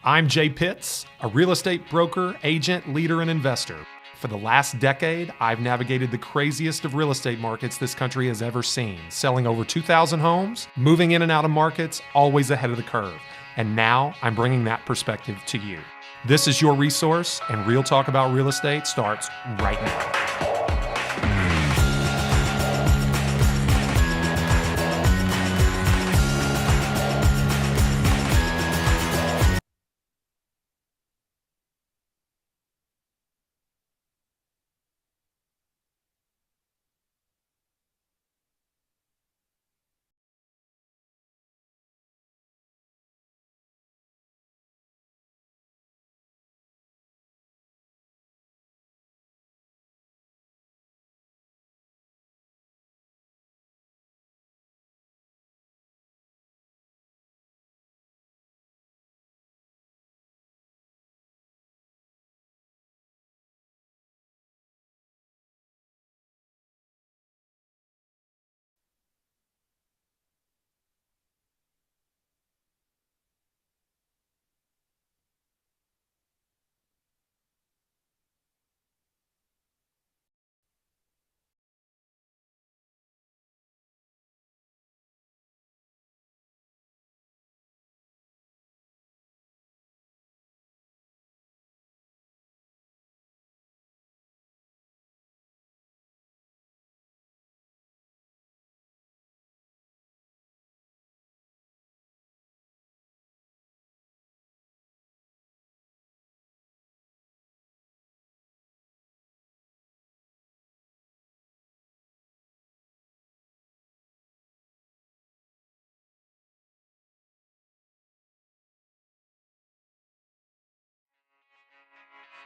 I'm Jay Pitts, a real estate broker, agent, leader, and investor. For the last decade, I've navigated the craziest of real estate markets this country has ever seen, selling over 2,000 homes, moving in and out of markets, always ahead of the curve. And now I'm bringing that perspective to you. This is your resource, and Real Talk About Real Estate starts right now.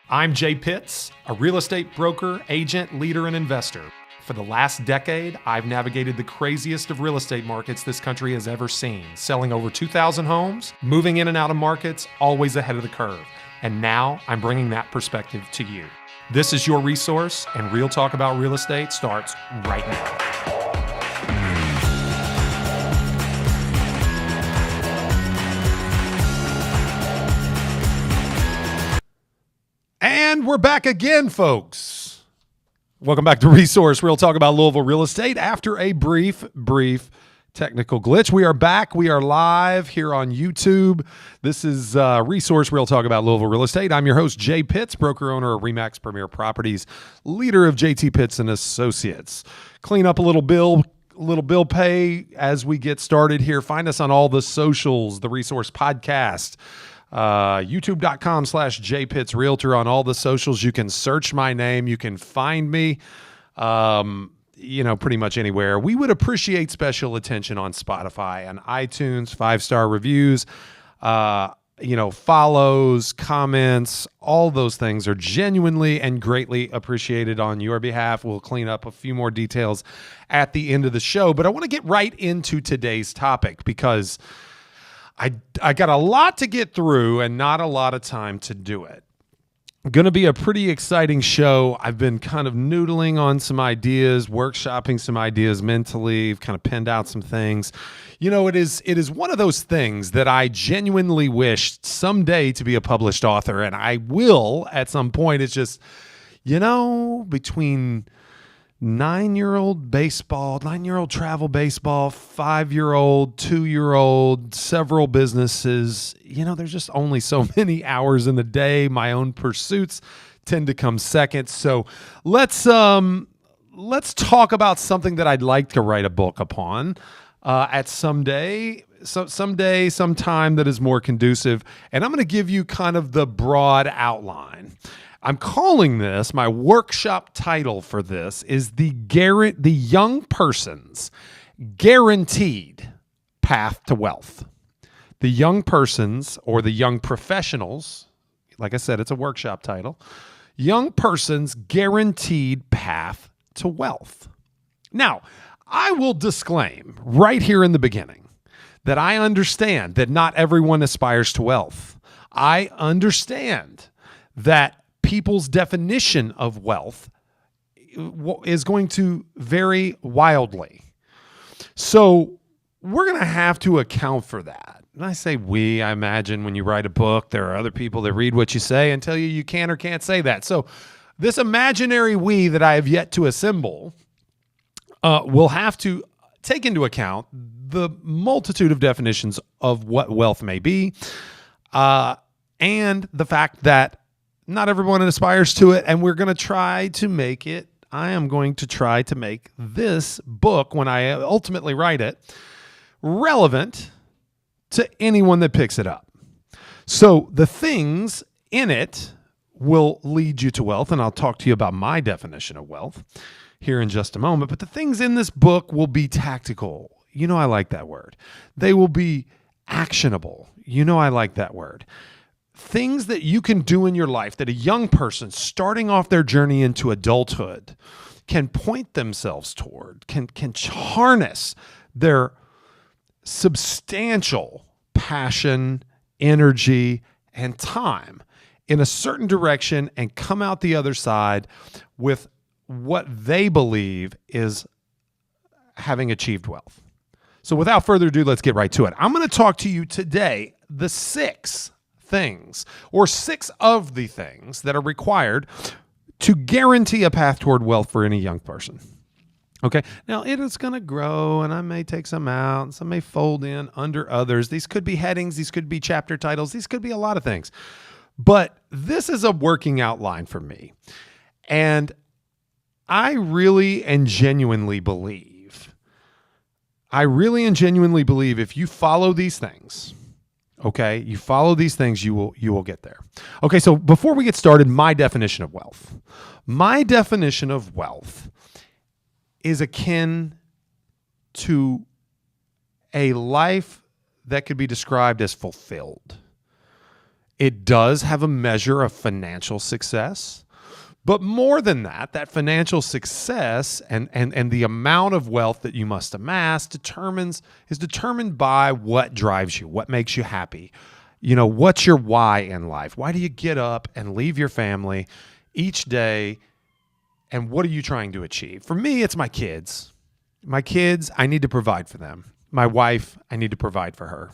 I'm Jay Pitts, a real estate broker, agent, leader, and investor. For the last decade, I've navigated the craziest of real estate markets this country has ever seen, selling over 2,000 homes, moving in and out of markets, always ahead of the curve. And now I'm bringing that perspective to you. This is your resource, and Real Talk About Real Estate starts right now. And we're back again, folks. Welcome back to Resource, Real Talk About Louisville Real Estate. After a brief technical glitch, we are back. We are live here on YouTube. This is Resource, Real Talk About Louisville Real Estate. I'm your host, Jay Pitts, broker owner of RE/MAX Premier Properties, leader of JT Pitts and Associates. Clean up a little bill pay as we get started here. Find us on all the socials, the Resource Podcast. youtube.com/jpittsrealtor on all the socials. You can search my name. You can find me, pretty much anywhere. We would appreciate special attention on Spotify and iTunes, 5-star reviews, follows, comments, all those things are genuinely and greatly appreciated on your behalf. We'll clean up a few more details at the end of the show, but I want to get right into today's topic because I got a lot to get through and not a lot of time to do it. Going to be a pretty exciting show. I've been kind of noodling on some ideas, workshopping some ideas mentally, kind of penned out some things. It is one of those things that I genuinely wish someday to be a published author, and I will at some point. It's just, between 9-year-old travel baseball, 5-year-old, 2-year-old, several businesses. There's just only so many hours in the day. My own pursuits tend to come second. So let's talk about something that I'd like to write a book upon at sometime that is more conducive. And I'm going to give you kind of the broad outline. I'm calling this, my workshop title for this is the young person's guaranteed path to wealth. The young person's, or the young professionals, like I said, it's a workshop title, young person's guaranteed path to wealth. Now, I will disclaim right here in the beginning that I understand that not everyone aspires to wealth. I understand that people's definition of wealth is going to vary wildly. So we're going to have to account for that. when I say we, I imagine when you write a book, there are other people that read what you say and tell you you can or can't say that. So this imaginary we that I have yet to assemble will have to take into account the multitude of definitions of what wealth may be, and the fact that not everyone aspires to it, and we're going to try to make it. I am going to try to make this book, when I ultimately write it, relevant to anyone that picks it up. So the things in it will lead you to wealth, and I'll talk to you about my definition of wealth here in just a moment. But the things in this book will be tactical. You know I like that word. They will be actionable. You know I like that word. Things that you can do in your life that a young person starting off their journey into adulthood can point themselves toward, can harness their substantial passion, energy, and time in a certain direction and come out the other side with what they believe is having achieved wealth. So without further ado, let's get right to it. I'm going to talk to you today the 6 things, or 6 of the things that are required to guarantee a path toward wealth for any young person. Okay. Now it is going to grow, and I may take some out, and some may fold in under others. These could be headings. These could be chapter titles. These could be a lot of things, but this is a working outline for me. And I really and genuinely believe if you follow these things, okay, you follow these things, you will get there. Okay. So before we get started, my definition of wealth is akin to a life that could be described as fulfilled. It does have a measure of financial success, but more than that, that financial success and the amount of wealth that you must amass is determined by what drives you, what makes you happy. You know, what's your why in life? Why do you get up and leave your family each day? And what are you trying to achieve? For me, it's my kids. My kids, I need to provide for them. My wife, I need to provide for her.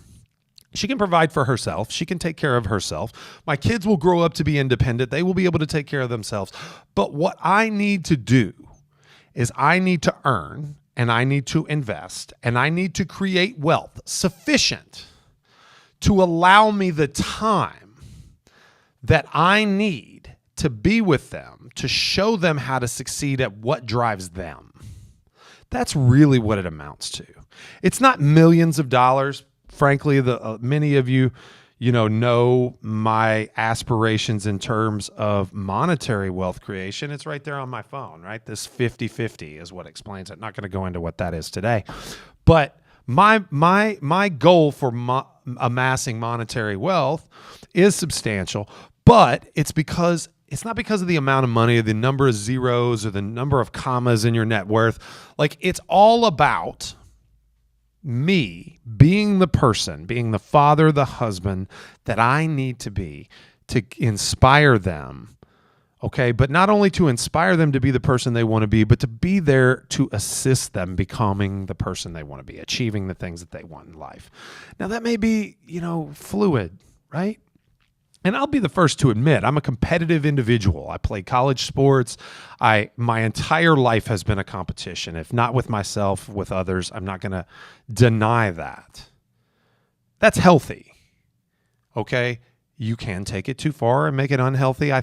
She can provide for herself. She can take care of herself. My kids will grow up to be independent. They will be able to take care of themselves. But what I need to do is I need to earn, and I need to invest, and I need to create wealth sufficient to allow me the time that I need to be with them, to show them how to succeed at what drives them. That's really what it amounts to. It's not millions of dollars. Frankly, many of you, know my aspirations in terms of monetary wealth creation. It's right there on my phone, right? This 50-50 is what explains it. Not going to go into what that is today. But my goal for amassing monetary wealth is substantial, but it's not because of the amount of money or the number of zeros or the number of commas in your net worth. Like, it's all about me being the person, being the father, the husband that I need to be to inspire them. Okay. But not only to inspire them to be the person they want to be, but to be there to assist them becoming the person they want to be, achieving the things that they want in life. Now that may be, fluid, right? And I'll be the first to admit, I'm a competitive individual. I play college sports. My entire life has been a competition. If not with myself, with others, I'm not going to deny that. That's healthy. Okay? You can take it too far and make it unhealthy. I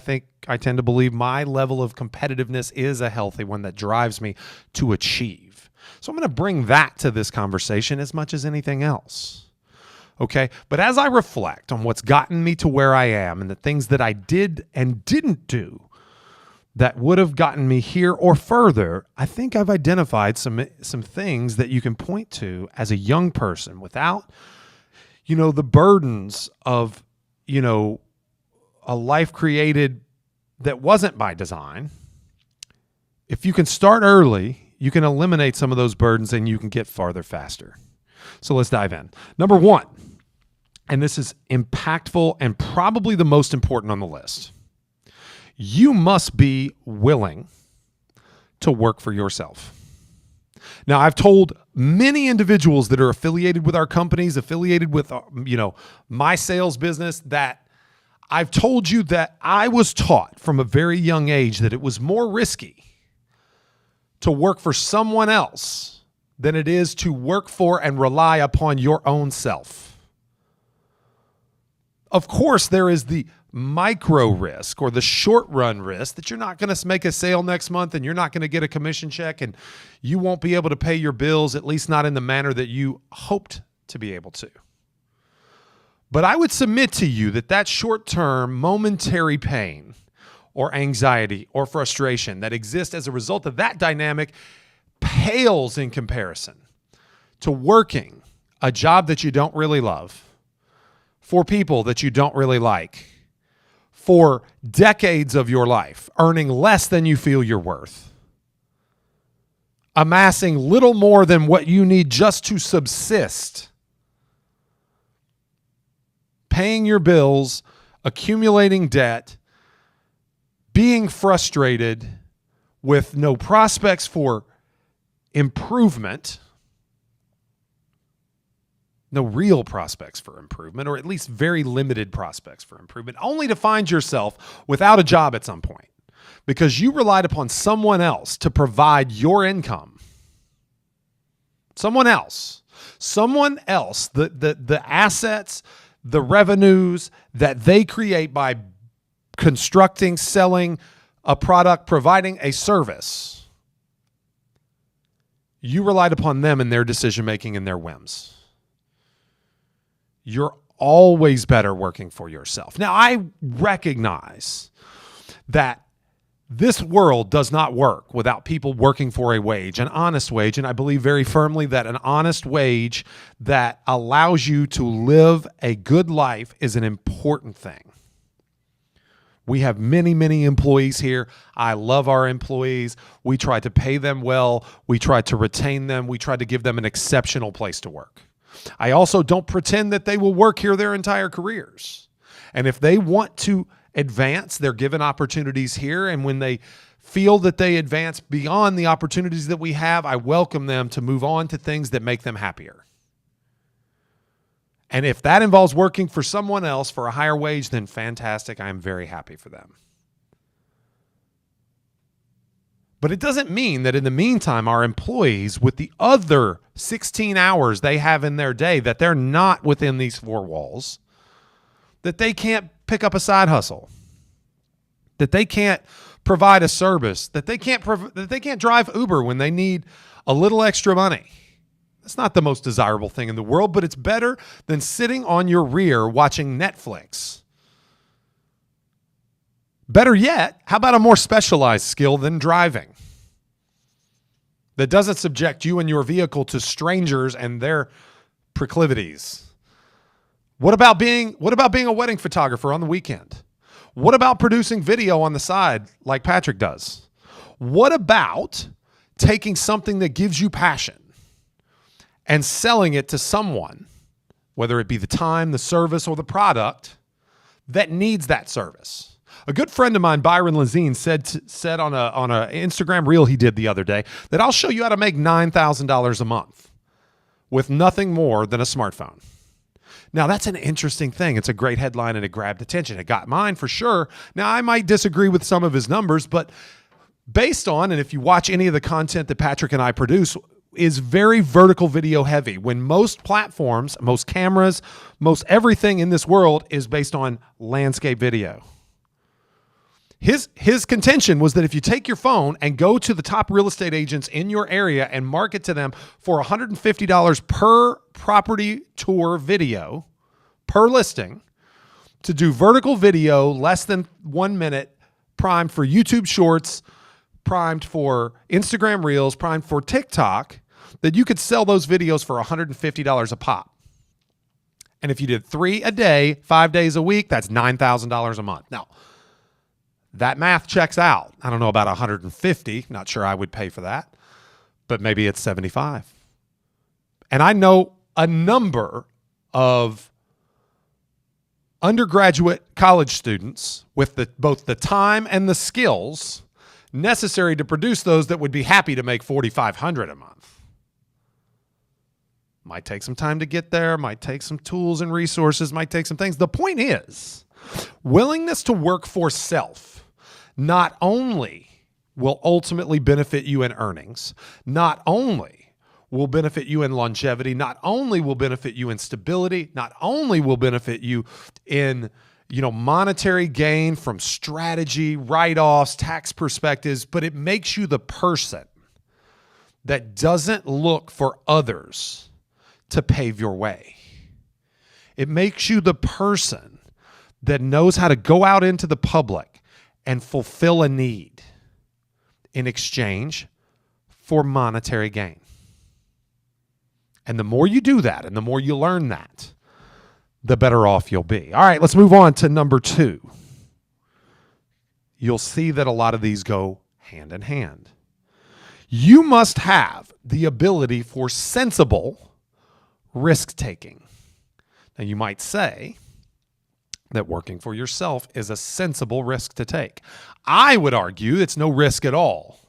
tend to believe my level of competitiveness is a healthy one that drives me to achieve. So I'm going to bring that to this conversation as much as anything else. Okay. But as I reflect on what's gotten me to where I am and the things that I did and didn't do that would have gotten me here or further, I think I've identified some things that you can point to as a young person without, the burdens of, a life created that wasn't by design. If you can start early, you can eliminate some of those burdens and you can get farther faster. So let's dive in. Number 1. And this is impactful and probably the most important on the list. You must be willing to work for yourself. Now, I've told many individuals that are affiliated with our companies, affiliated with, my sales business, that I've told you that I was taught from a very young age that it was more risky to work for someone else than it is to work for and rely upon your own self. Of course, there is the micro risk or the short run risk that you're not going to make a sale next month and you're not going to get a commission check and you won't be able to pay your bills, at least not in the manner that you hoped to be able to. But I would submit to you that short-term momentary pain or anxiety or frustration that exists as a result of that dynamic pales in comparison to working a job that you don't really love, for people that you don't really like, for decades of your life, earning less than you feel you're worth, amassing little more than what you need just to subsist, paying your bills, accumulating debt, being frustrated with no prospects for improvement, no real prospects for improvement, or at least very limited prospects for improvement, only to find yourself without a job at some point because you relied upon someone else to provide your income. Someone else, the assets, the revenues that they create by constructing, selling a product, providing a service. You relied upon them in their decision-making and their whims. You're always better working for yourself. Now, I recognize that this world does not work without people working for a wage, an honest wage, and I believe very firmly that an honest wage that allows you to live a good life is an important thing. We have many, many employees here. I love our employees. We try to pay them well. We try to retain them. We try to give them an exceptional place to work. I also don't pretend that they will work here their entire careers. And if they want to advance, they're given opportunities here. And when they feel that they advance beyond the opportunities that we have, I welcome them to move on to things that make them happier. And if that involves working for someone else for a higher wage, then fantastic. I am very happy for them. But it doesn't mean that in the meantime, our employees, with the other 16 hours they have in their day, that they're not within these four walls, that they can't pick up a side hustle, that they can't provide a service, that they can't drive Uber when they need a little extra money. That's not the most desirable thing in the world, but it's better than sitting on your rear watching Netflix. Better yet, how about a more specialized skill than driving that doesn't subject you and your vehicle to strangers and their proclivities? What about being a wedding photographer on the weekend? What about producing video on the side like Patrick does? What about taking something that gives you passion and selling it to someone, whether it be the time, the service, or the product that needs that service? A good friend of mine, Byron Lazine, said on a Instagram reel he did the other day that I'll show you how to make $9,000 a month with nothing more than a smartphone. Now, that's an interesting thing. It's a great headline and it grabbed attention. It got mine for sure. Now, I might disagree with some of his numbers, but based on, and if you watch any of the content that Patrick and I produce, is very vertical video heavy. When most platforms, most cameras, most everything in this world is based on landscape video. His contention was that if you take your phone and go to the top real estate agents in your area and market to them for $150 per property tour video, per listing, to do vertical video less than 1 minute, primed for YouTube Shorts, primed for Instagram Reels, primed for TikTok, that you could sell those videos for $150 a pop. And if you did 3 a day, 5 days a week, that's $9,000 a month. Now, that math checks out. I don't know about 150. Not sure I would pay for that, but maybe it's 75. And I know a number of undergraduate college students with both the time and the skills necessary to produce those that would be happy to make $4,500 a month. Might take some time to get there, might take some tools and resources, might take some things. The point is, willingness to work for self not only will ultimately benefit you in earnings, not only will benefit you in longevity, not only will benefit you in stability, not only will benefit you in monetary gain from strategy, write-offs, tax perspectives, but it makes you the person that doesn't look for others to pave your way. It makes you the person that knows how to go out into the public and fulfill a need in exchange for monetary gain. And the more you do that and the more you learn that, the better off you'll be. All right, let's move on to number 2. You'll see that a lot of these go hand in hand. You must have the ability for sensible risk-taking. Now, you might say that working for yourself is a sensible risk to take. I would argue it's no risk at all,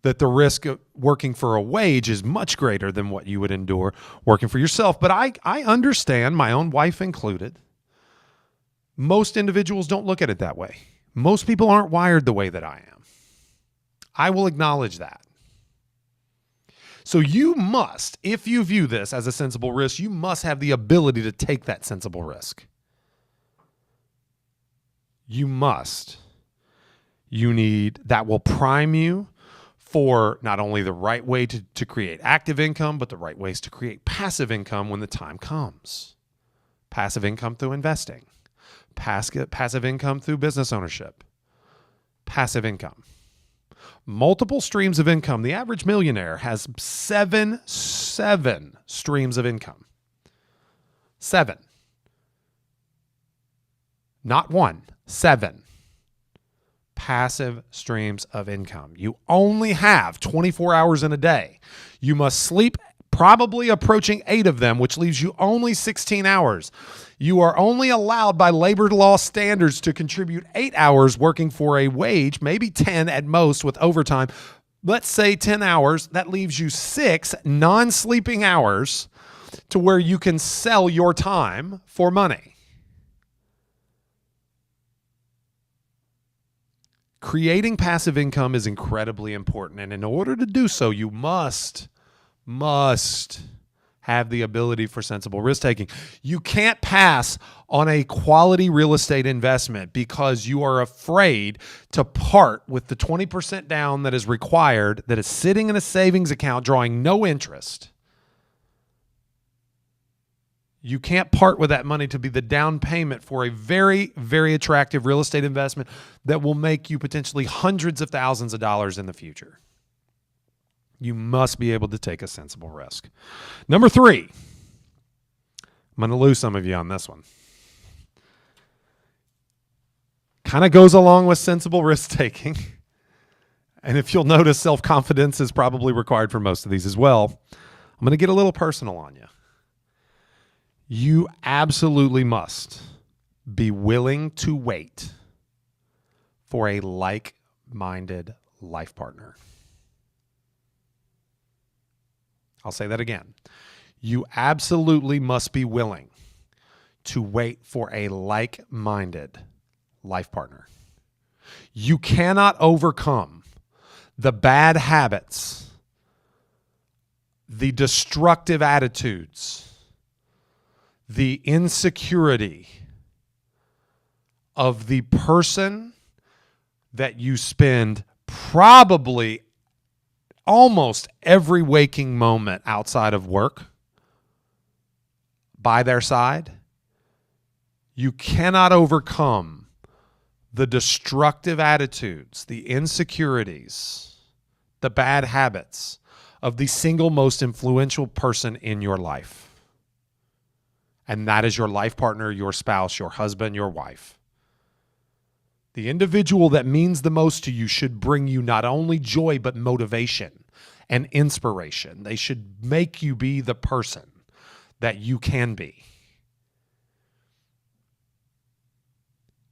that the risk of working for a wage is much greater than what you would endure working for yourself. But I understand, my own wife included, most individuals don't look at it that way. Most people aren't wired the way that I am. I will acknowledge that. So you must, if you view this as a sensible risk, you must have the ability to take that sensible risk. You must. You need, that will prime you for not only the right way to create active income, but the right ways to create passive income when the time comes. Passive income through investing. Passive income through business ownership. Passive income. Multiple streams of income. The average millionaire has seven streams of income. 7. Not 1, 7. Passive streams of income. You only have 24 hours in a day. You must sleep probably approaching 8 of them, which leaves you only 16 hours. You are only allowed by labor law standards to contribute 8 hours working for a wage, maybe 10 at most with overtime. Let's say 10 hours. That leaves you 6 non-sleeping hours to where you can sell your time for money. Creating passive income is incredibly important, and in order to do so, you must have the ability for sensible risk-taking. You can't pass on a quality real estate investment because you are afraid to part with the 20% down that is required, that is sitting in a savings account drawing no interest. You can't part with that money to be the down payment for a very, very attractive real estate investment that will make you potentially hundreds of thousands of dollars in the future. You must be able to take a sensible risk. Number 3, I'm going to lose some of you on this one. Kind of goes along with sensible risk taking. And if you'll notice, self-confidence is probably required for most of these as well. I'm going to get a little personal on you. You absolutely must be willing to wait for a like-minded life partner. I'll say that again. You absolutely must be willing to wait for a like-minded life partner. You cannot overcome the bad habits, the destructive attitudes, the insecurity of the person that you spend probably almost every waking moment outside of work by their side. You cannot overcome the destructive attitudes, the insecurities, the bad habits of the single most influential person in your life. And that is your life partner, your spouse, your husband, your wife. The individual that means the most to you should bring you not only joy, but motivation and inspiration. They should make you be the person that you can be.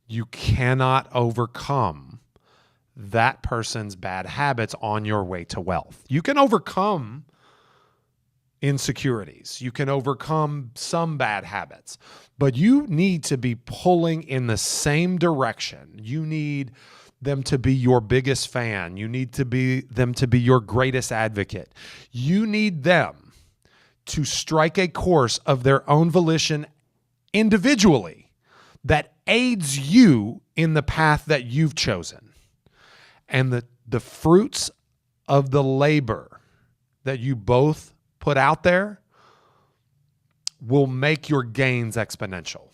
You cannot overcome that person's bad habits on your way to wealth. You can overcome insecurities. You can overcome some bad habits, but you need to be pulling in the same direction. You need them to be your biggest fan. You need them to be your greatest advocate. You need them to strike a course of their own volition individually that aids you in the path that you've chosen. And the fruits of the labor that you both put out there will make your gains exponential.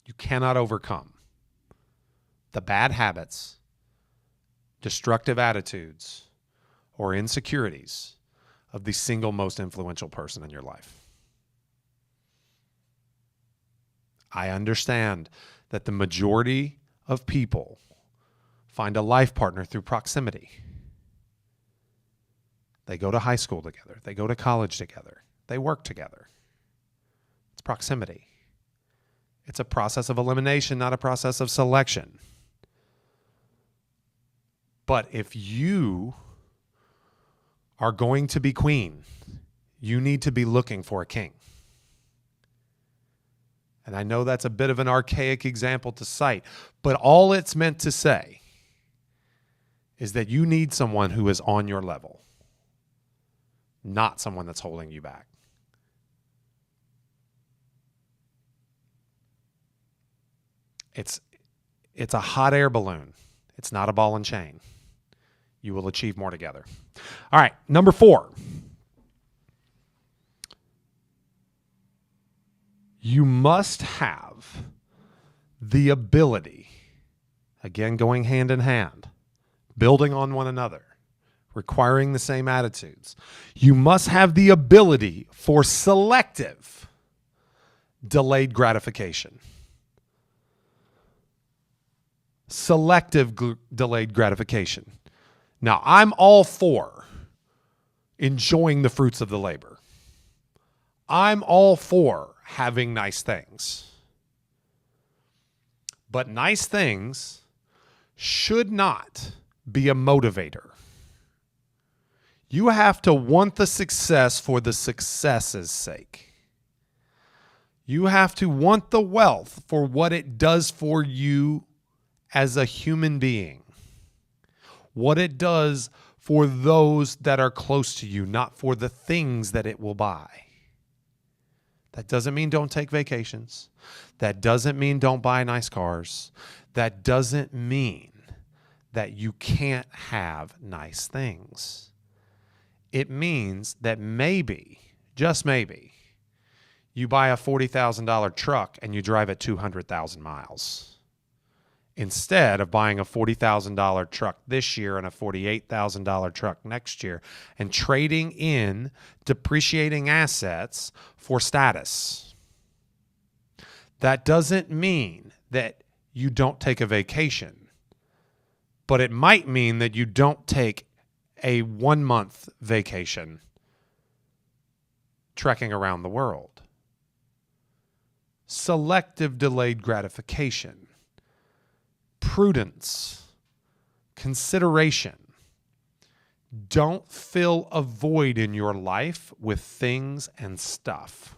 You cannot overcome the bad habits, destructive attitudes, or insecurities of the single most influential person in your life. I understand that the majority of people find a life partner through proximity. They go to high school together. They go to college together. They work together. It's proximity. It's a process of elimination, not a process of selection. But if you are going to be queen, you need to be looking for a king. And I know that's a bit of an archaic example to cite, but all it's meant to say is that you need someone who is on your level, not someone that's holding you back. It's a hot air balloon. It's not a ball and chain. You will achieve more together. All right, number 4. You must have the ability, again going hand in hand, building on one another, requiring the same attitudes. You must have the ability for selective delayed gratification. Selective delayed gratification. Now, I'm all for enjoying the fruits of the labor. I'm all for having nice things. But nice things should not be a motivator. You have to want the success for the success's sake. You have to want the wealth for what it does for you as a human being. What it does for those that are close to you, not for the things that it will buy. That doesn't mean don't take vacations. That doesn't mean don't buy nice cars. That doesn't mean that you can't have nice things. It means that maybe, just maybe, you buy a $40,000 truck and you drive it 200,000 miles. Instead of buying a $40,000 truck this year and a $48,000 truck next year and trading in depreciating assets for status. That doesn't mean that you don't take a vacation, but it might mean that you don't take a 1-month vacation trekking around the world. Selective delayed gratification. Prudence, consideration. Don't fill a void in your life with things and stuff.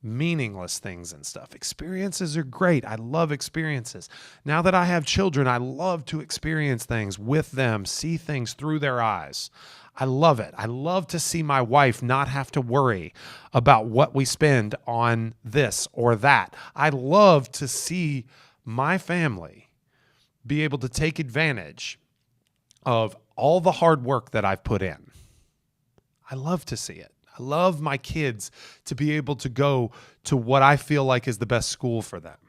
Meaningless things and stuff. Experiences are great. I love experiences. Now that I have children, I love to experience things with them, see things through their eyes. I love it. I love to see my wife not have to worry about what we spend on this or that. I love to see my family be able to take advantage of all the hard work that I've put in. I love to see it. I love my kids to be able to go to what I feel like is the best school for them.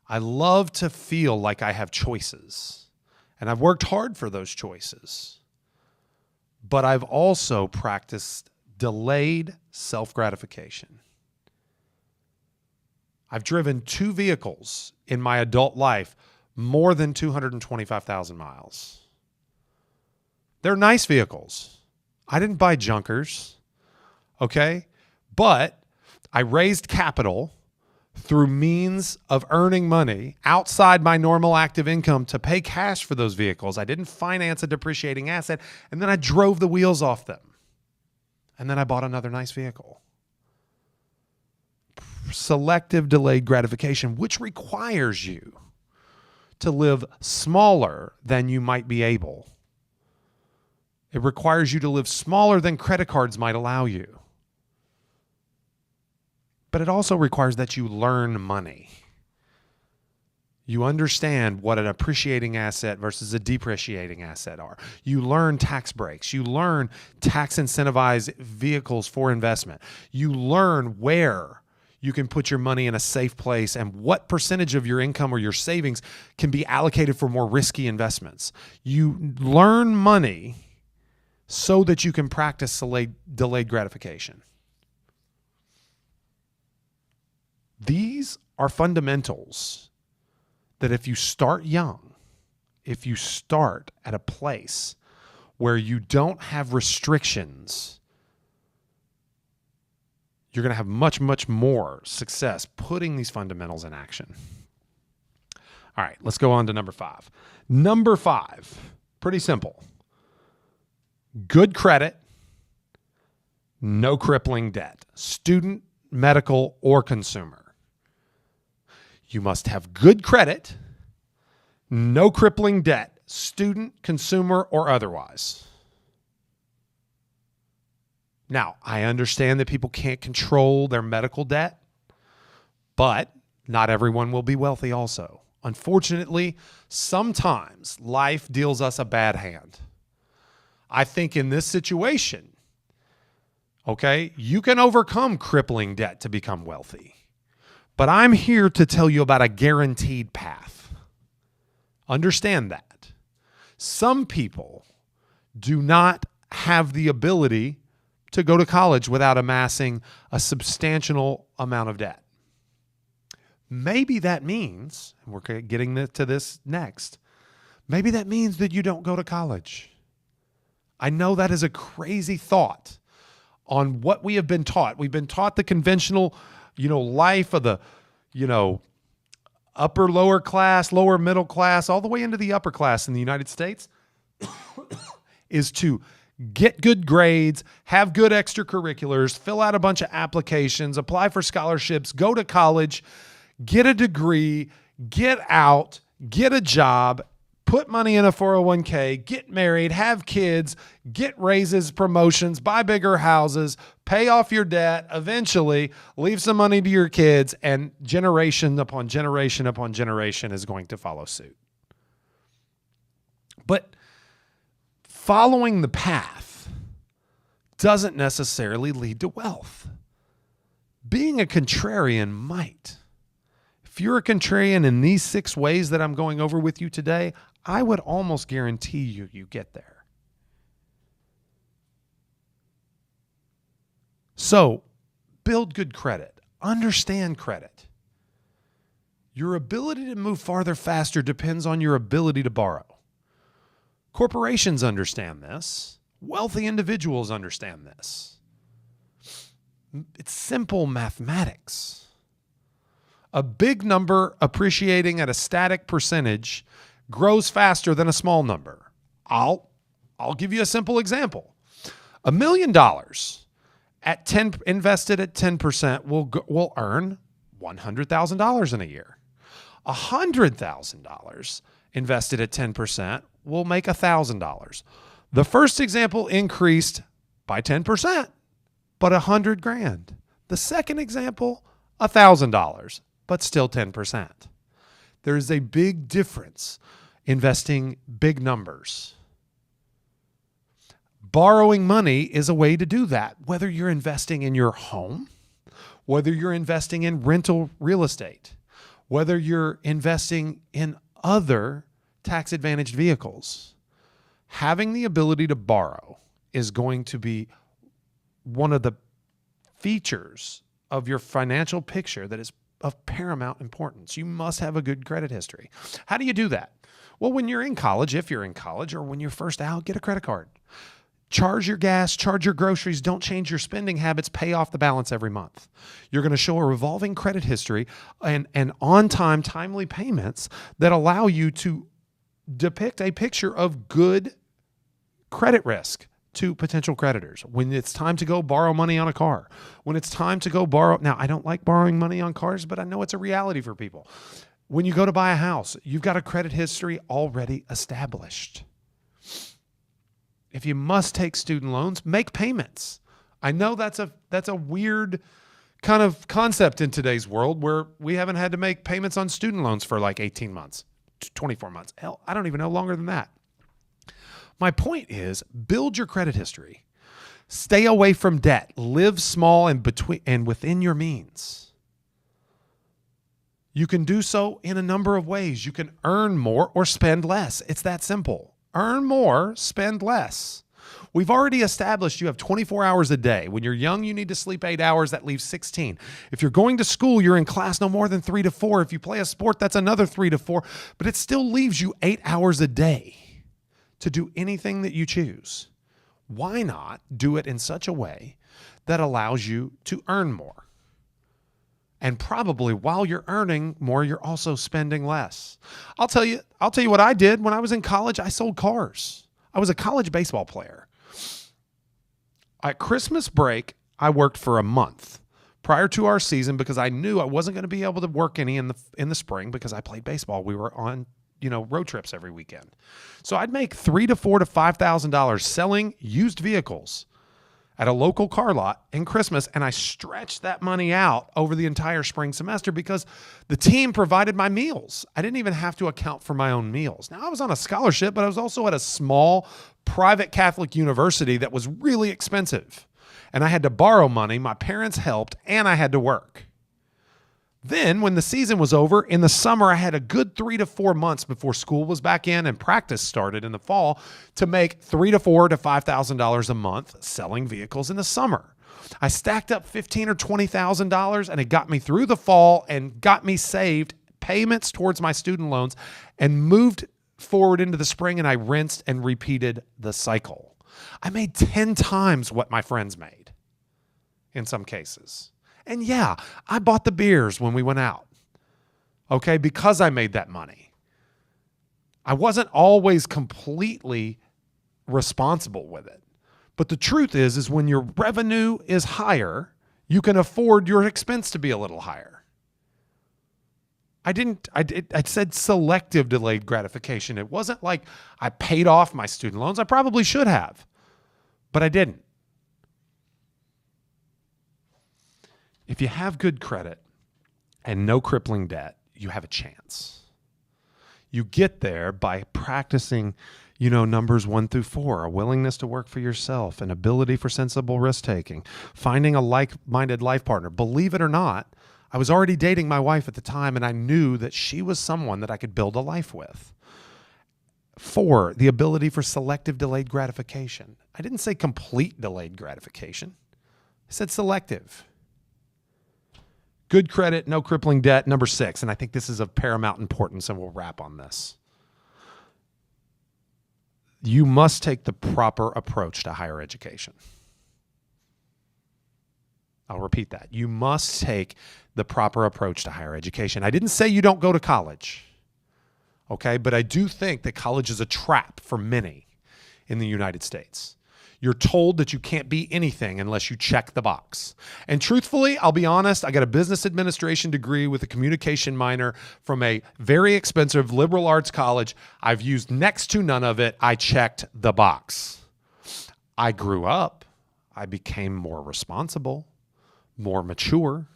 I love to feel like I have choices, and I've worked hard for those choices. But I've also practiced delayed self-gratification. I've driven 2 vehicles in my adult life more than 225,000 miles. They're nice vehicles. I didn't buy junkers, okay? But I raised capital through means of earning money outside my normal active income to pay cash for those vehicles. I didn't finance a depreciating asset, and then I drove the wheels off them. And then I bought another nice vehicle. Selective delayed gratification, which requires you to live smaller than you might be able. It requires you to live smaller than credit cards might allow you. But it also requires that you learn money. You understand what an appreciating asset versus a depreciating asset are. You learn tax breaks. You learn tax incentivized vehicles for investment. You learn where you can put your money in a safe place and what percentage of your income or your savings can be allocated for more risky investments. You learn money so that you can practice delayed gratification. These are fundamentals that if you start young, if you start at a place where you don't have restrictions, you're going to have much, much more success putting these fundamentals in action. All right, let's go on to number 5. Number 5, pretty simple. Good credit, no crippling debt, student, medical, or consumer. You must have good credit, no crippling debt, student, consumer, or otherwise. Now, I understand that people can't control their medical debt, but not everyone will be wealthy also. Unfortunately, sometimes life deals us a bad hand. I think in this situation, okay, you can overcome crippling debt to become wealthy. But I'm here to tell you about a guaranteed path. Understand that. Some people do not have the ability to go to college without amassing a substantial amount of debt. Maybe that means, and we're getting to this next, maybe that means that you don't go to college. I know that is a crazy thought on what we have been taught. We've been taught the conventional, life of the, upper, lower class, lower middle class, all the way into the upper class in the United States is to get good grades, have good extracurriculars, fill out a bunch of applications, apply for scholarships, go to college, get a degree, get out, get a job, put money in a 401k, get married, have kids, get raises, promotions, buy bigger houses, pay off your debt, eventually leave some money to your kids, and generation upon generation upon generation is going to follow suit. But following the path doesn't necessarily lead to wealth. Being a contrarian might. If you're a contrarian in these 6 ways that I'm going over with you today, I would almost guarantee you get there. So, build good credit. Understand credit. Your ability to move farther faster depends on your ability to borrow. Corporations understand this. Wealthy individuals understand this. It's simple mathematics. A big number appreciating at a static percentage grows faster than a small number. I'll give you a simple example. $1 million invested at 10% will earn $100,000 in a year. $100,000 invested at 10% will make $1,000. The first example increased by 10%, but $100,000. The second example, $1,000, but still 10%. There's a big difference investing big numbers. Borrowing money is a way to do that, whether you're investing in your home, whether you're investing in rental real estate, whether you're investing in other tax-advantaged vehicles. Having the ability to borrow is going to be one of the features of your financial picture that is of paramount importance. You must have a good credit history. How do you do that? Well, when you're in college, if you're in college, or when you're first out, get a credit card. Charge your gas, charge your groceries, don't change your spending habits, pay off the balance every month. You're going to show a revolving credit history and on-time, timely payments that allow you to depict a picture of good credit risk to potential creditors. When it's time to go borrow money on a car, when it's time to go borrow, now I don't like borrowing money on cars, but I know it's a reality for people. When you go to buy a house, you've got a credit history already established. If you must take student loans, make payments. I know that's a weird kind of concept in today's world where we haven't had to make payments on student loans for like 18 months, 24 months. Hell, I don't even know, longer than that. My point is, build your credit history. Stay away from debt. Live small and within your means. You can do so in a number of ways. You can earn more or spend less. It's that simple. Earn more, spend less. We've already established you have 24 hours a day. When you're young, you need to sleep 8 hours. That leaves 16. If you're going to school, you're in class no more than 3 to 4. If you play a sport, that's another 3 to 4. But it still leaves you 8 hours a day to do anything that you choose. Why not do it in such a way that allows you to earn more? And probably while you're earning more, you're also spending less. I'll tell you what I did when I was in college. I sold cars. I was a college baseball player. At Christmas break, I worked for a month prior to our season because I knew I wasn't going to be able to work any in the spring because I played baseball. We were on, road trips every weekend. So I'd make $3,000 to $4,000 to $5,000 selling used vehicles at a local car lot in Christmas, and I stretched that money out over the entire spring semester because the team provided my meals. I didn't even have to account for my own meals. Now, I was on a scholarship, but I was also at a small private Catholic university that was really expensive, and I had to borrow money. My parents helped, and I had to work. Then, when the season was over, in the summer, I had a good 3 to 4 months before school was back in and practice started in the fall to make $3,000 to $4,000 to $5,000 a month selling vehicles in the summer. I stacked up $15,000 or $20,000, and it got me through the fall and got me saved payments towards my student loans and moved forward into the spring, and I rinsed and repeated the cycle. I made 10 times what my friends made in some cases. And yeah, I bought the beers when we went out, okay, because I made that money. I wasn't always completely responsible with it. But the truth is when your revenue is higher, you can afford your expense to be a little higher. I said selective delayed gratification. It wasn't like I paid off my student loans. I probably should have, but I didn't. If you have good credit and no crippling debt, you have a chance. You get there by practicing, numbers 1 through 4, a willingness to work for yourself, an ability for sensible risk-taking, finding a like-minded life partner. Believe it or not, I was already dating my wife at the time, and I knew that she was someone that I could build a life with. 4, the ability for selective delayed gratification. I didn't say complete delayed gratification. I said selective. Good credit, no crippling debt. Number 6, and I think this is of paramount importance, and we'll wrap on this. You must take the proper approach to higher education. I'll repeat that. You must take the proper approach to higher education. I didn't say you don't go to college, okay? But I do think that college is a trap for many in the United States. You're told that you can't be anything unless you check the box. And truthfully, I'll be honest, I got a business administration degree with a communication minor from a very expensive liberal arts college. I've used next to none of it. I checked the box. I grew up. I became more responsible, more mature.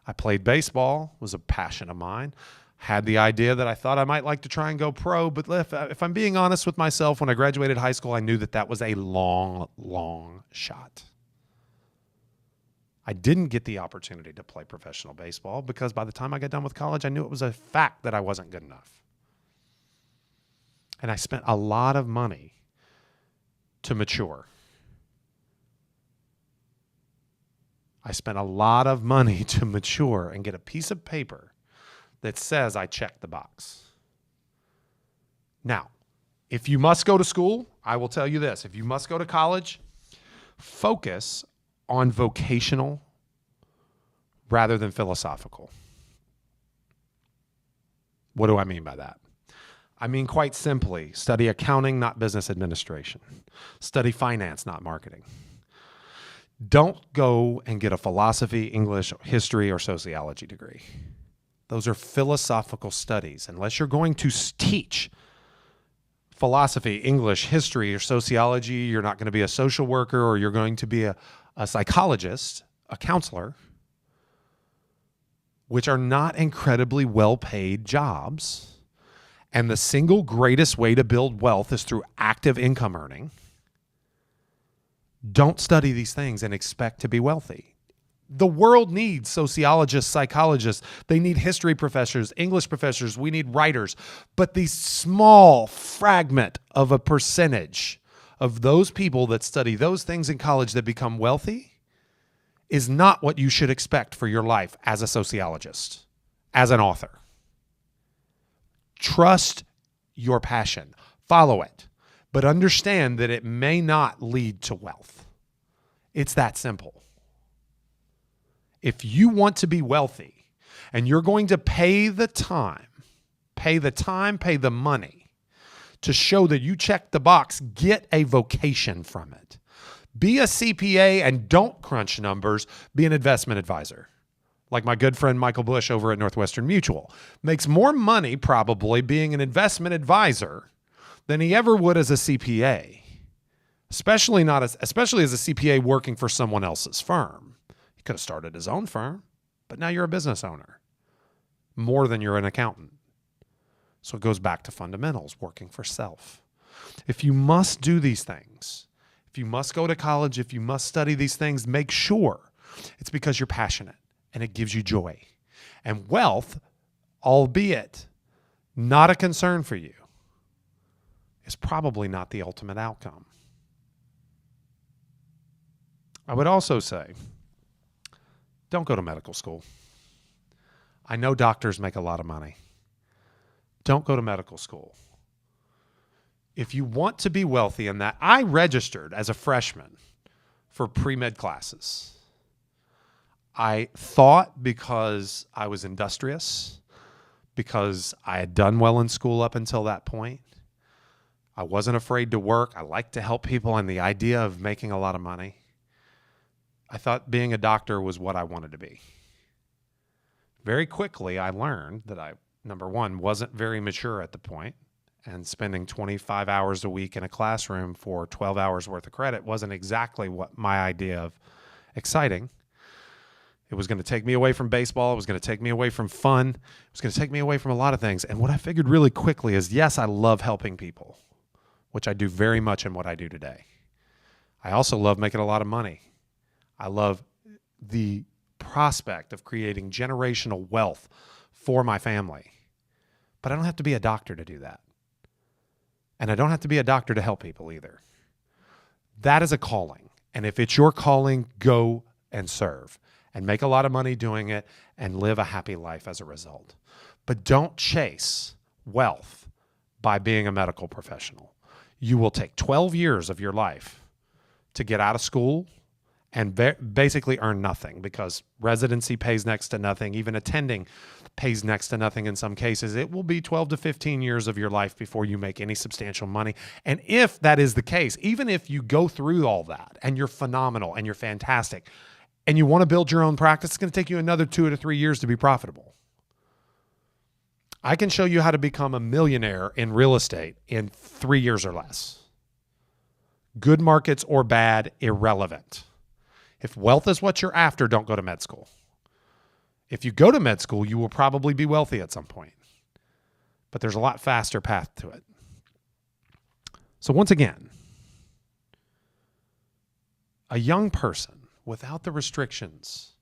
I played baseball, was a passion of mine. Had the idea that I thought I might like to try and go pro, but if I'm being honest with myself, when I graduated high school, I knew that was a long, long shot. I didn't get the opportunity to play professional baseball because by the time I got done with college, I knew it was a fact that I wasn't good enough. And I spent a lot of money to mature. I spent a lot of money to mature and get a piece of paper that says I checked the box. Now, If you must go to school, I will tell you this. If you must go to college, focus on vocational rather than philosophical. What do I mean by that? I mean, quite simply, study accounting, not business administration. Study finance, not marketing. Don't go and get a philosophy, English, history, or sociology degree. Those are philosophical studies. Unless you're going to teach philosophy, English, history, or sociology, you're not going to be a social worker, or you're going to be a psychologist, a counselor, which are not incredibly well-paid jobs. And the single greatest way to build wealth is through active income earning. Don't study these things and expect to be wealthy. The world needs sociologists, psychologists. They need history professors, English professors. We need writers. But the small fragment of a percentage of those people that study those things in college that become wealthy is not what you should expect for your life as a sociologist, as an author. Trust your passion. Follow it. But understand that it may not lead to wealth. It's that simple. If you want to be wealthy and you're going to pay the money to show that you check the box, get a vocation from it. Be a CPA and don't crunch numbers. Be an investment advisor. Like my good friend Michael Bush over at Northwestern Mutual. Makes more money probably being an investment advisor than he ever would as a CPA. Especially as a CPA working for someone else's firm. He could have started his own firm, but now you're a business owner. More than you're an accountant. So it goes back to fundamentals, working for self. If you must do these things, if you must go to college, if you must study these things, make sure it's because you're passionate. And it gives you joy. And wealth, albeit not a concern for you, is probably not the ultimate outcome. I would also say, don't go to medical school. I know doctors make a lot of money. Don't go to medical school. If you want to be wealthy in that, I registered as a freshman for pre-med classes. I thought because I was industrious, because I had done well in school up until that point, I wasn't afraid to work. I liked to help people, and the idea of making a lot of money. I thought being a doctor was what I wanted to be. Very quickly, I learned that I, number one, wasn't very mature at the point, and spending 25 hours a week in a classroom for 12 hours worth of credit wasn't exactly what my idea of exciting. It was going to take me away from baseball. It was going to take me away from fun. It was going to take me away from a lot of things. And what I figured really quickly is, yes, I love helping people, which I do very much in what I do today. I also love making a lot of money. I love the prospect of creating generational wealth for my family. But I don't have to be a doctor to do that. And I don't have to be a doctor to help people either. That is a calling. And if it's your calling, go and serve. And make a lot of money doing it and live a happy life as a result. But don't chase wealth by being a medical professional. You will take 12 years of your life to get out of school and basically earn nothing, because residency pays next to nothing. Even attending pays next to nothing in some cases. It will be 12 to 15 years of your life before you make any substantial money. And if that is the case, even if you go through all that and you're phenomenal and you're fantastic, and you want to build your own practice, it's going to take you another 2 to 3 years to be profitable. I can show you how to become a millionaire in real estate in 3 years or less. Good markets or bad, irrelevant. If wealth is what you're after, don't go to med school. If you go to med school, you will probably be wealthy at some point. But there's a lot faster path to it. So once again, a young person without the restrictions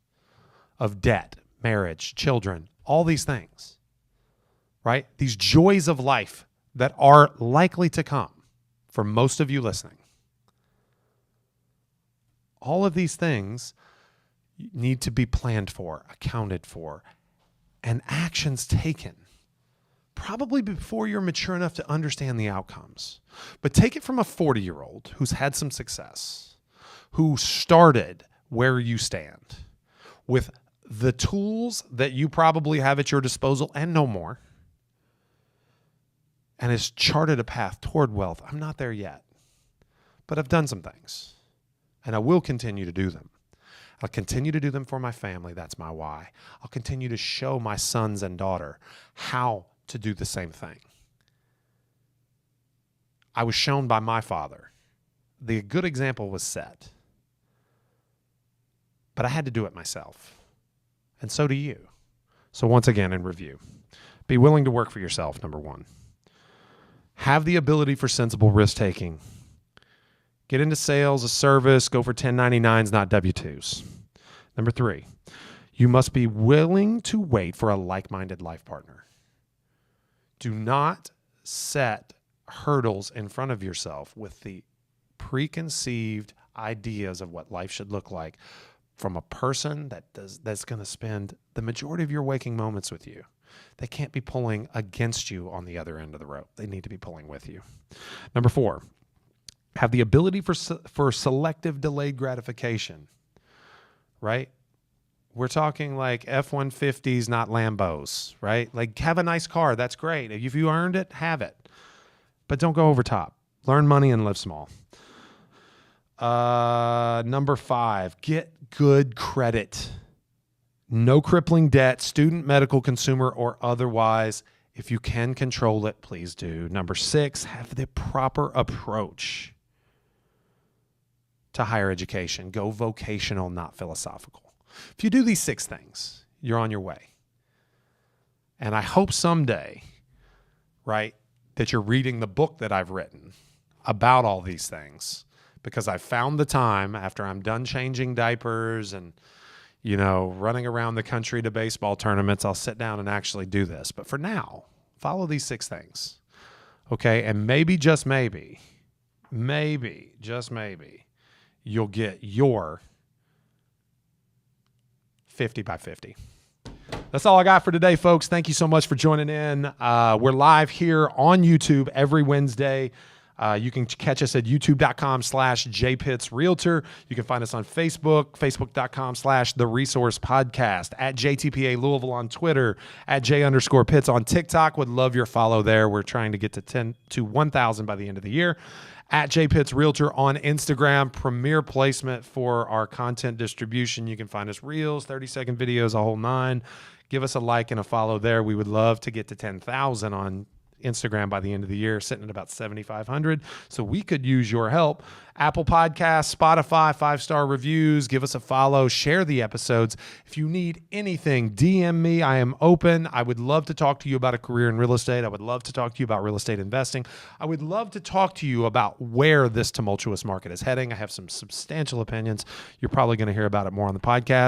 of debt, marriage, children, all these things, right? These joys of life that are likely to come for most of you listening. All of these things need to be planned for, accounted for, and actions taken probably before you're mature enough to understand the outcomes. But take it from a 40-year-old who's had some success, who started where you stand with the tools that you probably have at your disposal and no more, and has charted a path toward wealth. I'm not there yet, but I've done some things, and I will continue to do them. I'll continue to do them for my family. That's my why. I'll continue to show my sons and daughter how to do the same thing. I was shown by my father. The good example was set, but I had to do it myself. And so do you. So once again, in review, be willing to work for yourself, number one. Have the ability for sensible risk-taking. Get into sales, a service, go for 1099s, not W-2s. Number three, you must be willing to wait for a like-minded life partner. Do not set hurdles in front of yourself with the preconceived ideas of what life should look like from a person that's going to spend the majority of your waking moments with you. They can't be pulling against you on the other end of the rope. They need to be pulling with you. Number four, have the ability for selective delayed gratification, right? We're talking like F-150s, not Lambos, right? Like, have a nice car. That's great. If you earned it, have it. But don't go over top. Learn money and live small. Number five, get good credit. No crippling debt, student, medical, consumer, or otherwise. If you can control it, please do. Number six, have the proper approach to higher education. Go vocational, not philosophical. If you do these six things, you're on your way. And I hope someday, right, that you're reading the book that I've written about all these things, because I found the time after I'm done changing diapers and, running around the country to baseball tournaments, I'll sit down and actually do this. But for now, follow these six things, okay? And maybe, just maybe, you'll get your 50 by 50. That's all I got for today, folks. Thank you so much for joining in. We're live here on YouTube every Wednesday. You can catch us at youtube.com/jpittsrealtor. You can find us on Facebook, facebook.com/The Resource Podcast, at JTPA Louisville on Twitter, at J_Pitts on TikTok. Would love your follow there. We're trying to get to 1,000 by the end of the year. At JPitts Realtor on Instagram, premier placement for our content distribution. You can find us reels, 30-second videos, a whole nine. Give us a like and a follow there. We would love to get to 10,000 on Instagram by the end of the year, sitting at about 7,500. So we could use your help. Apple Podcasts, Spotify, 5-star reviews. Give us a follow. Share the episodes. If you need anything, DM me. I am open. I would love to talk to you about a career in real estate. I would love to talk to you about real estate investing. I would love to talk to you about where this tumultuous market is heading. I have some substantial opinions. You're probably going to hear about it more on the podcast.